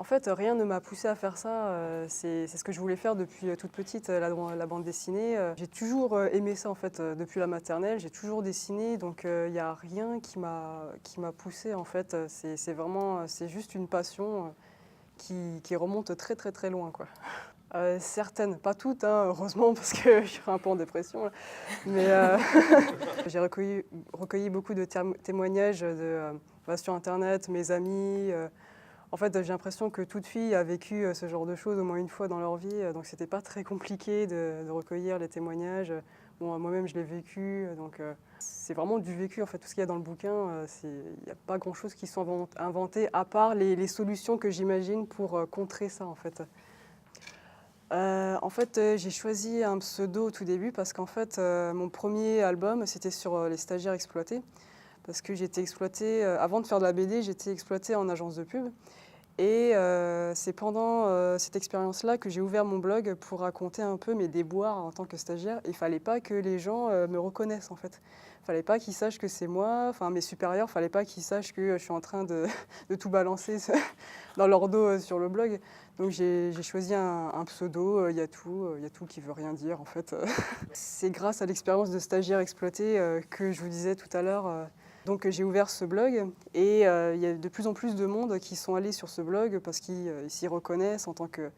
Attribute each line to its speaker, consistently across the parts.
Speaker 1: En fait, rien ne m'a poussée à faire ça, c'est ce que je voulais faire depuis, toute petite, la bande dessinée. J'ai toujours, aimé ça en fait, depuis la maternelle, j'ai toujours dessiné donc il y a rien qui m'a poussée en fait, c'est vraiment, c'est juste une passion, qui remonte très, très, très loin, quoi. Certaines, pas toutes, hein, heureusement parce que je serais un peu en dépression là, mais j'ai recueilli beaucoup de témoignages bah, sur internet, mes amis, en fait, j'ai l'impression que toute fille a vécu, ce genre de choses au moins une fois dans leur vie, donc c'était pas très compliqué de recueillir les témoignages. Bon, moi-même je l'ai vécu, donc c'est vraiment du vécu en fait, tout ce qu'il y a dans le bouquin, il y a pas grand-chose qui sont inventés à part les solutions que j'imagine pour, contrer ça en fait. En fait, j'ai choisi un pseudo au tout début parce qu'en fait, mon premier album, c'était sur, les stagiaires exploités. Parce que j'étais exploitée, avant de faire de la BD, j'étais exploitée en agence de pub. Et c'est pendant, cette expérience-là que j'ai ouvert mon blog pour raconter un peu mes déboires en tant que stagiaire. Il fallait pas que les gens, me reconnaissent en fait. Il fallait pas qu'ils sachent que c'est moi, enfin mes supérieurs, fallait pas qu'ils sachent que, je suis en train de de tout balancer dans leur dos, sur le blog. Donc j'ai choisi un pseudo, Yatou qui veut rien dire en fait. C'est grâce à l'expérience de stagiaire exploité, que je vous disais tout à l'heure, donc j'ai ouvert ce blog et il y a de plus en plus de monde qui sont allés sur ce blog parce qu'ils s'y reconnaissent en tant que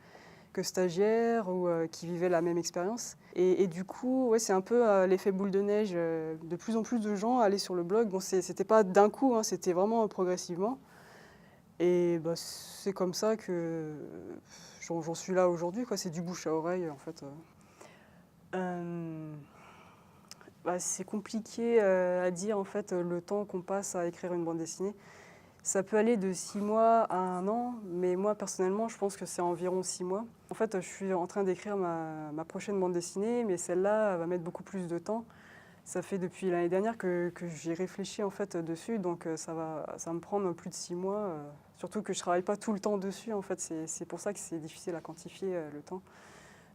Speaker 1: stagiaires ou qui vivaient la même expérience. Et du coup, ouais, c'est un peu l'effet boule de neige. De plus en plus de gens allaient sur le blog. Bon, c'était pas d'un coup, hein, c'était vraiment progressivement. Et bah, c'est comme ça que j'en suis là aujourd'hui, quoi. C'est du bouche à oreille, en fait. Euh, Bah, c'est compliqué à dire, en fait, le temps qu'on passe à écrire une bande dessinée. Ça peut aller de 6 mois à 1 an, mais moi personnellement, je pense que c'est environ 6 mois. En fait, je suis en train d'écrire ma prochaine bande dessinée, mais celle-là va mettre beaucoup plus de temps. Ça fait depuis l'année dernière que j'y réfléchis en fait dessus, donc ça va me prendre plus de 6 mois. Surtout que je travaille pas tout le temps dessus, en fait, c'est pour ça que c'est difficile à quantifier le temps.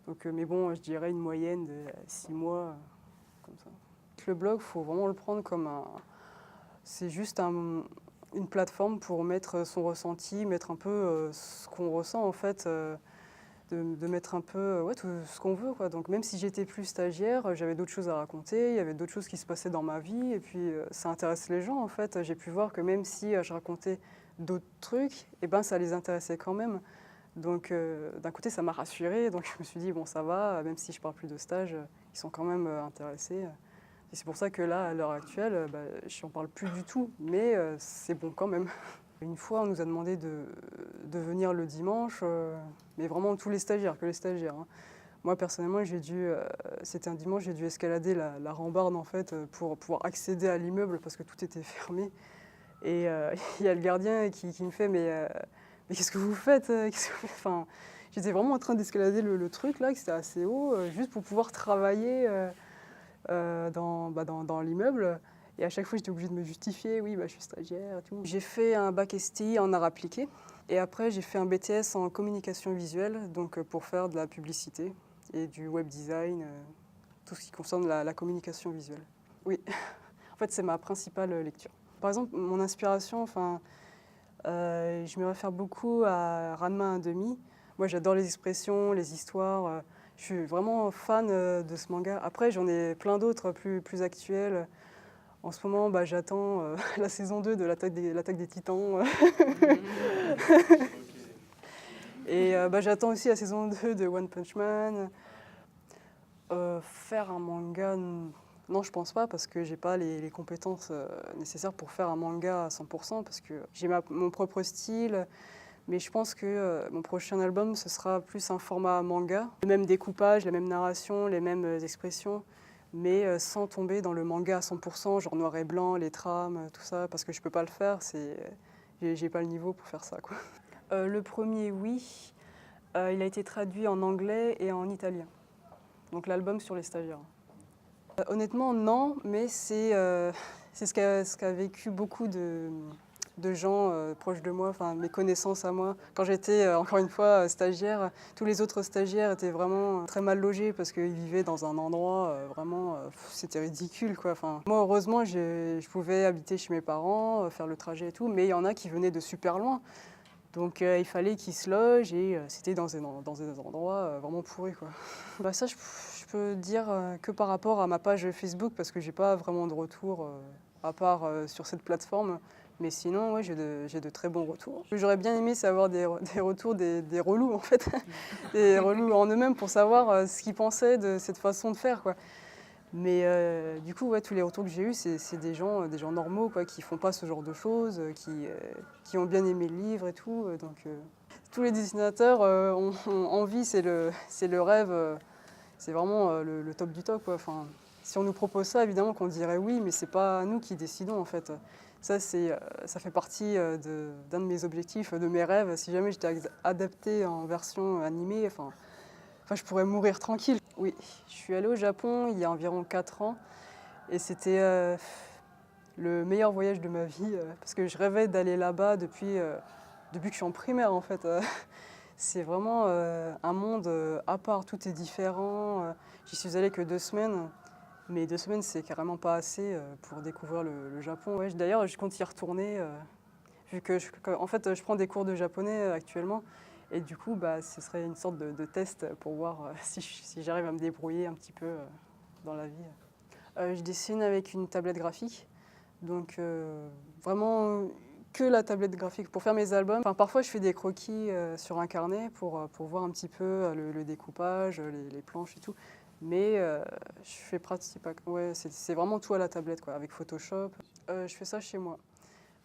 Speaker 1: Donc, mais bon, je dirais une moyenne de 6 mois, comme ça. Le blog, il faut vraiment le prendre comme un... C'est juste une plateforme pour mettre son ressenti, mettre un peu ce qu'on ressent en fait, de mettre un peu ouais, tout ce qu'on veut, quoi. Donc même si j'étais plus stagiaire, j'avais d'autres choses à raconter, il y avait d'autres choses qui se passaient dans ma vie et puis ça intéresse les gens en fait. J'ai pu voir que même si je racontais d'autres trucs, et ben, ça les intéressait quand même. Donc d'un côté ça m'a rassurée, donc je me suis dit bon ça va, même si je parle plus de stage, ils sont quand même intéressés. Et c'est pour ça que là, à l'heure actuelle, bah, je n'en parle plus du tout, mais c'est bon quand même. Une fois, on nous a demandé de venir le dimanche, mais vraiment tous les stagiaires, que les stagiaires, hein. Moi, personnellement, c'était un dimanche, j'ai dû escalader la rambarde en fait, pour pouvoir accéder à l'immeuble parce que tout était fermé. Et il y a le gardien qui me fait mais qu'est-ce que vous faites Enfin, j'étais vraiment en train d'escalader le truc là, que c'était assez haut, juste pour pouvoir travailler. Dans l'immeuble. Et à chaque fois, j'étais obligée de me justifier. Oui, bah, je suis stagiaire et tout. J'ai fait un bac STI en art appliqué. Et après, j'ai fait un BTS en communication visuelle, donc pour faire de la publicité et du web design, tout ce qui concerne la communication visuelle. Oui, en fait, c'est ma principale lecture. Par exemple, mon inspiration, enfin, je me réfère beaucoup à Ranma 1,5. Moi, j'adore les expressions, les histoires. Je suis vraiment fan de ce manga. Après, j'en ai plein d'autres plus actuels. En ce moment, bah, j'attends la saison 2 de l'Attaque des Titans. Et bah, j'attends aussi la saison 2 de One Punch Man. Faire un manga, non, je pense pas, parce que j'ai pas les compétences nécessaires pour faire un manga à 100%, parce que j'ai mon propre style. Mais je pense que mon prochain album, ce sera plus un format manga. Le même découpage, la même narration, les mêmes expressions, mais sans tomber dans le manga à 100%, genre noir et blanc, les trames, tout ça, parce que je peux pas le faire, j'ai pas le niveau pour faire ça, quoi. Le premier, oui. Il a été traduit en anglais et en italien. Donc l'album sur les stagiaires. Honnêtement, non, mais c'est ce qu'a vécu beaucoup de gens proches de moi, enfin mes connaissances à moi. Quand j'étais encore une fois stagiaire, tous les autres stagiaires étaient vraiment très mal logés parce qu'ils vivaient dans un endroit vraiment, c'était ridicule quoi. Enfin, moi heureusement je pouvais habiter chez mes parents, faire le trajet et tout, mais il y en a qui venaient de super loin. Donc il fallait qu'ils se logent et c'était dans des endroits vraiment pourris, quoi. Bah, ça, je peux dire que par rapport à ma page Facebook parce que j'ai pas vraiment de retour à part sur cette plateforme. Mais sinon, ouais, j'ai de très bons retours. Ce que j'aurais bien aimé, c'est avoir des retours des relous, en fait. Des relous en eux-mêmes pour savoir ce qu'ils pensaient de cette façon de faire, quoi. Mais du coup, ouais, tous les retours que j'ai eus, c'est des gens normaux, quoi, qui font pas ce genre de choses, qui ont bien aimé le livre et tout. Tous les dessinateurs ont envie, c'est le rêve, c'est vraiment le top du top, quoi. Enfin, si on nous propose ça, évidemment qu'on dirait oui, mais c'est pas nous qui décidons, en fait. Ça fait partie d'un de mes objectifs, de mes rêves. Si jamais j'étais adaptée en version animée, enfin, je pourrais mourir tranquille. Oui, je suis allée au Japon il y a environ 4 ans et c'était le meilleur voyage de ma vie parce que je rêvais d'aller là-bas depuis que je suis en primaire en fait. C'est vraiment un monde à part, tout est différent. J'y suis allée que 2 semaines, mais 2 semaines c'est carrément pas assez pour découvrir le Japon. Ouais, d'ailleurs, je compte y retourner vu que en fait, je prends des cours de japonais actuellement. Et du coup, bah, ce serait une sorte de test pour voir si j'arrive à me débrouiller un petit peu dans la vie. Je dessine avec une tablette graphique, donc vraiment que la tablette graphique pour faire mes albums. Enfin, parfois, je fais des croquis sur un carnet pour voir un petit peu le découpage, les planches et tout. Mais je fais pratique, ouais, c'est vraiment tout à la tablette, quoi, avec Photoshop. Je fais ça chez moi.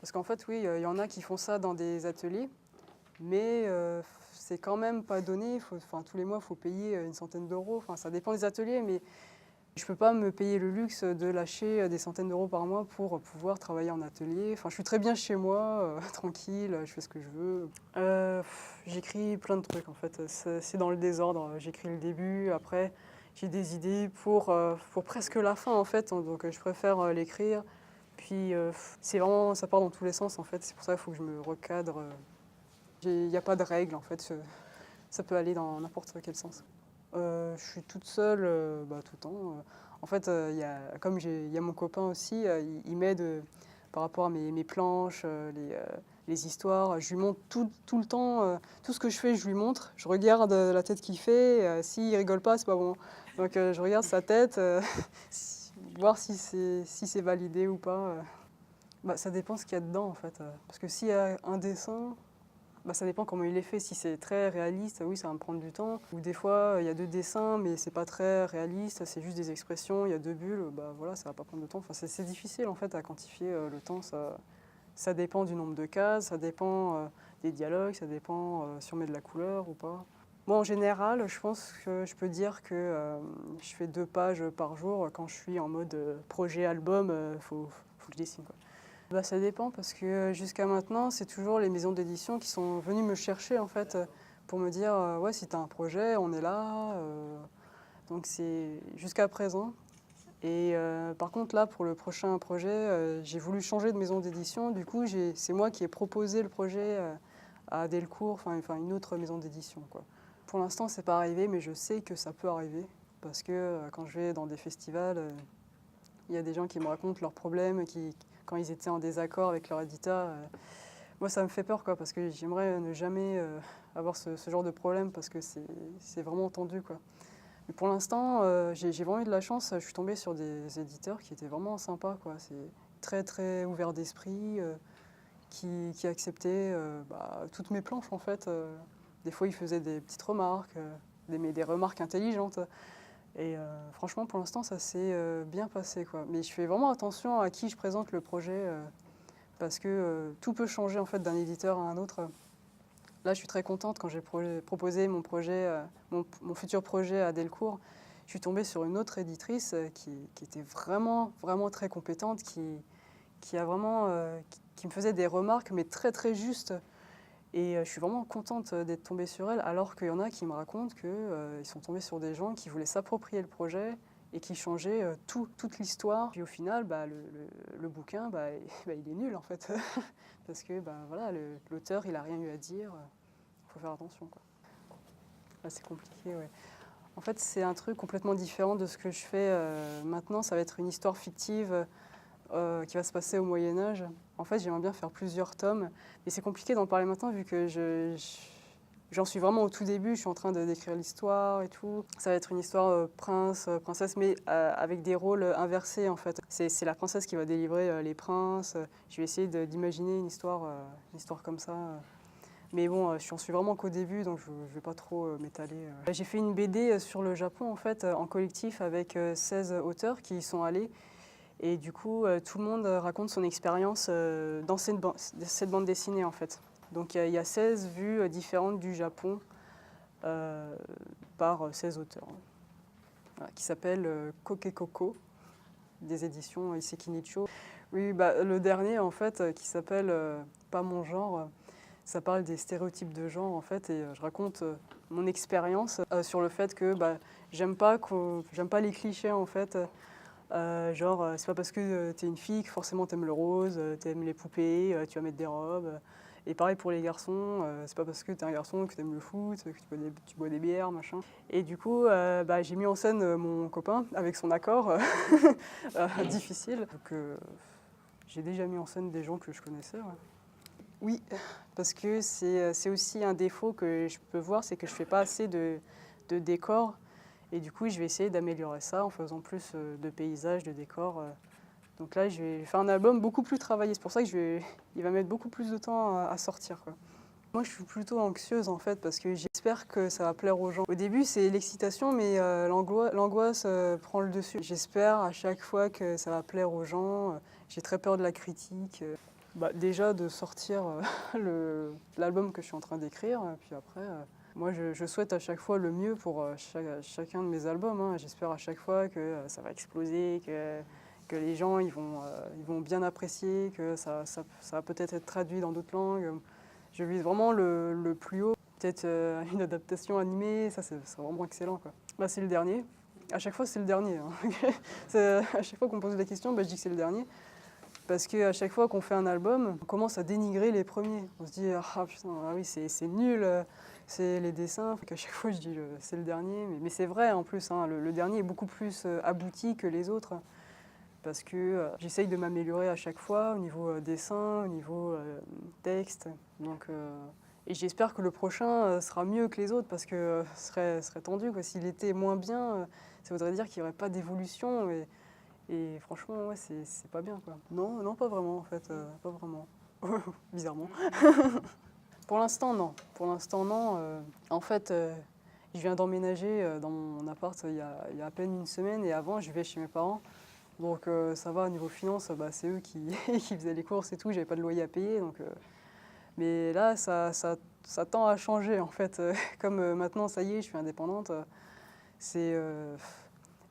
Speaker 1: Parce qu'en fait, oui, il y en a qui font ça dans des ateliers, mais c'est quand même pas donné. Enfin, tous les mois, il faut payer une centaine d'euros. Enfin, ça dépend des ateliers, mais je ne peux pas me payer le luxe de lâcher des centaines d'euros par mois pour pouvoir travailler en atelier. Enfin, je suis très bien chez moi, tranquille, je fais ce que je veux. J'écris plein de trucs, en fait. C'est dans le désordre. J'écris le début, après, j'ai des idées pour presque la fin, en fait. Donc, je préfère l'écrire. Puis, c'est vraiment, ça part dans tous les sens, en fait. C'est pour ça qu'il faut que je me recadre. Il n'y a pas de règle, en fait. Ça peut aller dans n'importe quel sens. Je suis toute seule bah, tout le temps. En fait, comme il y a mon copain aussi, il m'aide par rapport à mes planches, les histoires. Je lui montre tout le temps, tout ce que je fais, je lui montre. Je regarde la tête qu'il fait. S'il rigole pas, c'est pas bon. Donc je regarde sa tête, voir si c'est validé ou pas. Bah, ça dépend ce qu'il y a dedans en fait. Parce que s'il y a un dessin, bah, ça dépend comment il est fait. Si c'est très réaliste, oui, ça va me prendre du temps. Ou des fois, il y a 2 dessins, mais c'est pas très réaliste, c'est juste des expressions, il y a 2 bulles, bah voilà, ça va pas prendre de temps. Enfin, c'est difficile en fait à quantifier le temps. Ça dépend du nombre de cases, ça dépend des dialogues, ça dépend si on met de la couleur ou pas. Moi, en général, je pense que je peux dire que je fais 2 pages par jour. Quand je suis en mode projet album, faut que je dessine, quoi. Bah, ça dépend parce que jusqu'à maintenant, c'est toujours les maisons d'édition qui sont venues me chercher en fait pour me dire ouais, si tu as un projet, on est là. Donc c'est jusqu'à présent. Et par contre là, pour le prochain projet, j'ai voulu changer de maison d'édition. Du coup, c'est moi qui ai proposé le projet à Delcourt, enfin une autre maison d'édition, quoi. Pour l'instant, c'est pas arrivé, mais je sais que ça peut arriver parce que quand je vais dans des festivals, il y a des gens qui me racontent leurs problèmes, quand ils étaient en désaccord avec leur éditeur. Moi, ça me fait peur, quoi, parce que j'aimerais ne jamais avoir ce genre de problème, parce que c'est vraiment tendu, quoi. Mais pour l'instant, j'ai vraiment eu de la chance. Je suis tombée sur des éditeurs qui étaient vraiment sympas, quoi. C'est très, très ouvert d'esprit, qui acceptaient bah, toutes mes planches, en fait. Des fois, ils faisaient des petites remarques, mais des remarques intelligentes. Et franchement, pour l'instant, ça s'est bien passé, quoi. Mais je fais vraiment attention à qui je présente le projet parce que tout peut changer en fait d'un éditeur à un autre. Là, je suis très contente quand j'ai proposé mon projet, mon futur projet à Delcourt. Je suis tombée sur une autre éditrice qui était vraiment, vraiment très compétente, qui a vraiment, qui me faisait des remarques, mais très, très justes. Et je suis vraiment contente d'être tombée sur elle, alors qu'il y en a qui me racontent qu'ils sont tombés sur des gens qui voulaient s'approprier le projet et qui changeaient toute l'histoire. Puis au final, bah, le bouquin, bah, bah, il est nul en fait. Parce que bah, voilà, l'auteur, il n'a rien eu à dire. Il faut faire attention, quoi. Là, c'est compliqué, ouais. En fait, c'est un truc complètement différent de ce que je fais maintenant. Ça va être une histoire fictive qui va se passer au Moyen-Âge. En fait, j'aimerais bien faire plusieurs tomes, mais c'est compliqué d'en parler maintenant vu que j'en suis vraiment au tout début, je suis en train de d'écrire l'histoire et tout. Ça va être une histoire prince, princesse, mais avec des rôles inversés en fait. C'est la princesse qui va délivrer les princes. Je vais essayer d'imaginer une histoire comme ça. Mais bon, je suis vraiment qu'au début, donc je ne vais pas trop m'étaler. J'ai fait une BD sur le Japon en fait, en collectif avec 16 auteurs qui y sont allés. Et du coup, tout le monde raconte son expérience dans cette bande dessinée en fait. Donc il y a 16 vues différentes du Japon par 16 auteurs, voilà, qui s'appelle Kokekoko, des éditions Iseki Nicho. Oui, bah, le dernier en fait, qui s'appelle Pas mon genre, ça parle des stéréotypes de genre en fait, et je raconte mon expérience sur le fait que bah, j'aime pas les clichés en fait. Genre, c'est pas parce que t'es une fille que forcément t'aimes le rose, t'aimes les poupées, tu vas mettre des robes. Et pareil pour les garçons, c'est pas parce que t'es un garçon que t'aimes le foot, que tu bois des bières, machin. Et du coup, bah, j'ai mis en scène mon copain avec son accord, difficile. Donc, j'ai déjà mis en scène des gens que je connaissais. Ouais. Oui, parce que c'est aussi un défaut que je peux voir, c'est que je fais pas assez de décors. Et du coup, je vais essayer d'améliorer ça en faisant plus de paysages, de décors. Donc là, je vais faire un album beaucoup plus travaillé. C'est pour ça que il va mettre beaucoup plus de temps à sortir, quoi. Moi, je suis plutôt anxieuse en fait parce que j'espère que ça va plaire aux gens. Au début, c'est l'excitation, mais l'angoisse prend le dessus. J'espère à chaque fois que ça va plaire aux gens. J'ai très peur de la critique. Bah, déjà de sortir l'album que je suis en train d'écrire, puis après, moi je souhaite à chaque fois le mieux pour chacun de mes albums. Hein. J'espère à chaque fois que ça va exploser, que les gens ils vont bien apprécier, que ça va peut-être être traduit dans d'autres langues. Je vise vraiment le plus haut. Peut-être une adaptation animée, ça c'est vraiment excellent, quoi. Bah, c'est le dernier. À chaque fois c'est le dernier. Hein. À chaque fois qu'on me pose la question, bah, je dis que c'est le dernier. Parce qu'à chaque fois qu'on fait un album, on commence à dénigrer les premiers. On se dit ah putain, ah oui, c'est nul, c'est les dessins. À chaque fois, je dis c'est le dernier. Mais c'est vrai en plus, hein, le dernier est beaucoup plus abouti que les autres. Parce que j'essaye de m'améliorer à chaque fois au niveau dessin, au niveau texte. Donc, et j'espère que le prochain sera mieux que les autres parce que serait tendu. S'il était moins bien, ça voudrait dire qu'il n'y aurait pas d'évolution. Et franchement, ouais, c'est pas bien, quoi. Non, non, pas vraiment, en fait. Pas vraiment. Bizarrement. Pour l'instant, non. Pour l'instant, non. En fait, je viens d'emménager dans mon appart il y a à peine une semaine. Et avant, je vivais chez mes parents. Donc ça va, au niveau finance, bah, c'est eux qui, qui faisaient les courses et tout. J'avais pas de loyer à payer. Donc, mais là, ça tend à changer, en fait. Comme maintenant, ça y est, je suis indépendante. C'est...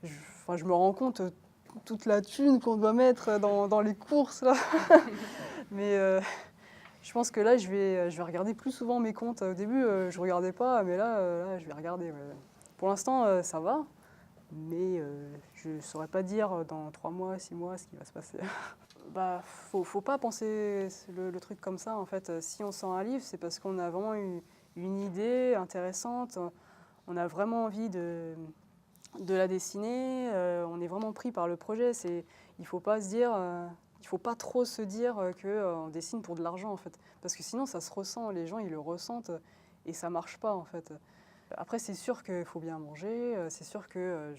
Speaker 1: je me rends compte toute la thune qu'on doit mettre dans les courses là. Mais je pense que là je vais regarder plus souvent mes comptes. Au début je regardais pas, mais là je vais regarder. Ouais. Pour l'instant ça va, mais je ne saurais pas dire dans 3 mois, 6 mois ce qui va se passer. Bah faut pas penser le truc comme ça en fait. Si on sent un livre, c'est parce qu'on a vraiment une idée intéressante. On a vraiment envie de la dessiner, on est vraiment pris par le projet. Il faut pas se dire, il faut pas trop se dire qu'on dessine pour de l'argent en fait, parce que sinon ça se ressent, les gens ils le ressentent et ça marche pas en fait. Après c'est sûr qu'il faut bien manger, c'est sûr que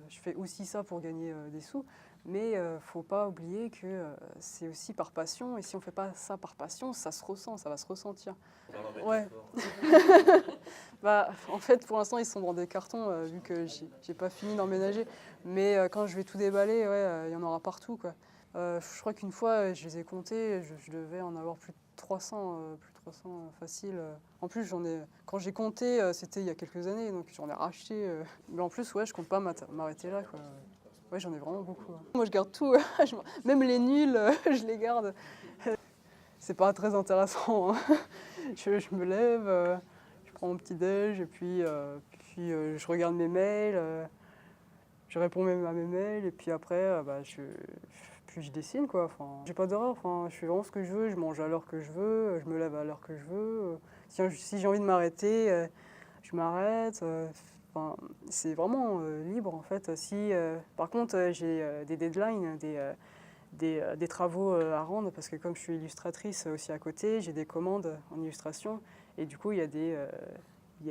Speaker 1: je fais aussi ça pour gagner des sous, mais faut pas oublier que c'est aussi par passion et si on fait pas ça par passion, ça se ressent, ça va se ressentir. Ouais. Bah, en fait, pour l'instant, ils sont dans des cartons, vu que j'ai pas fini d'emménager. Mais quand je vais tout déballer, ouais, il y en aura partout, quoi. Je crois qu'une fois, je les ai comptés, je devais en avoir plus de 300, facile. En plus, quand j'ai compté, c'était il y a quelques années, donc j'en ai racheté. Mais en plus, ouais, je compte pas m'arrêter là, quoi. Ouais, j'en ai vraiment beaucoup. Ouais. Moi, je garde tout, même les nuls, je les garde. C'est pas très intéressant. Hein. Je me lève. Je prends mon petit déj et puis, je regarde mes mails, je réponds même à mes mails et puis après bah, puis je dessine quoi. Enfin, j'ai pas d'horaire, enfin, je fais vraiment ce que je veux, je mange à l'heure que je veux, je me lève à l'heure que je veux. Si j'ai envie de m'arrêter, je m'arrête. Enfin, c'est vraiment libre en fait. Si par contre j'ai des deadlines, des travaux à rendre, parce que comme je suis illustratrice aussi à côté, j'ai des commandes en illustration, et du coup, il y a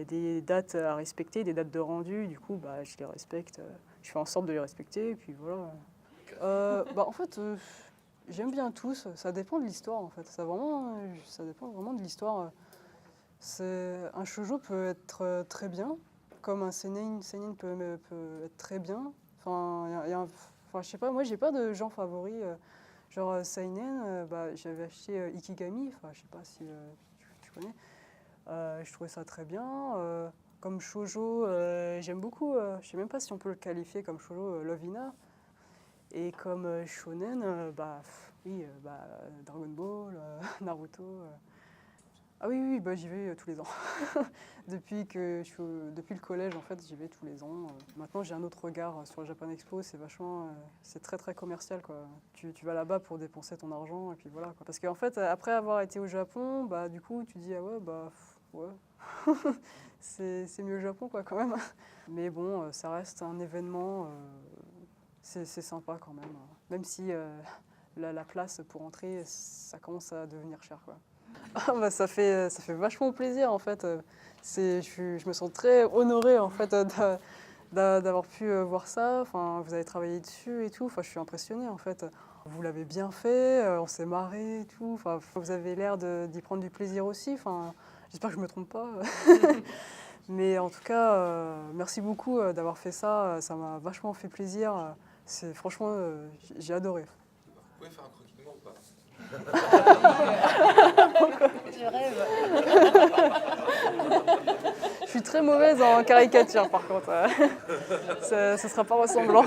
Speaker 1: des dates à respecter, des dates de rendu, du coup, bah, je les respecte, je fais en sorte de les respecter, et puis voilà. En fait, j'aime bien tous, ça dépend de l'histoire, en fait, ça dépend vraiment de l'histoire. Un shoujo peut être très bien, comme un seinen peut être très bien. Enfin, je sais pas, moi j'ai pas de genre favori. Genre seinen, j'avais acheté Ikigami, enfin je sais pas si tu connais. Je trouvais ça très bien. Comme shoujo, j'aime beaucoup, je sais même pas si on peut le qualifier comme shoujo, Love Hina. Et comme shonen, oui, Dragon Ball, Naruto. Ah oui, oui, bah, j'y vais tous les ans. Depuis le collège, en fait, j'y vais tous les ans. Maintenant, j'ai un autre regard sur le Japan Expo. C'est très très commercial, quoi. Tu vas là-bas pour dépenser ton argent et puis voilà, quoi. Parce qu'en fait, après avoir été au Japon, bah du coup, tu dis ah ouais, ouais, c'est mieux le Japon, quoi, quand même. Mais bon, ça reste un événement. C'est sympa quand même. Même si la place pour entrer, ça commence à devenir cher, quoi. Ah bah, ça fait vachement plaisir en fait. Je me sens très honorée en fait d'avoir pu voir ça. Enfin, vous avez travaillé dessus et tout. Enfin, je suis impressionnée en fait. Vous l'avez bien fait, on s'est marré et tout. Enfin, vous avez l'air d'y prendre du plaisir aussi. Enfin, j'espère que je me trompe pas. Mais en tout cas, merci beaucoup d'avoir fait ça. Ça m'a vachement fait plaisir. Franchement, j'ai adoré.
Speaker 2: Vous pouvez faire un croquis de moi ou pas?
Speaker 3: Je rêve.
Speaker 1: Je suis très mauvaise en caricature par contre. Ça ne sera pas ressemblant.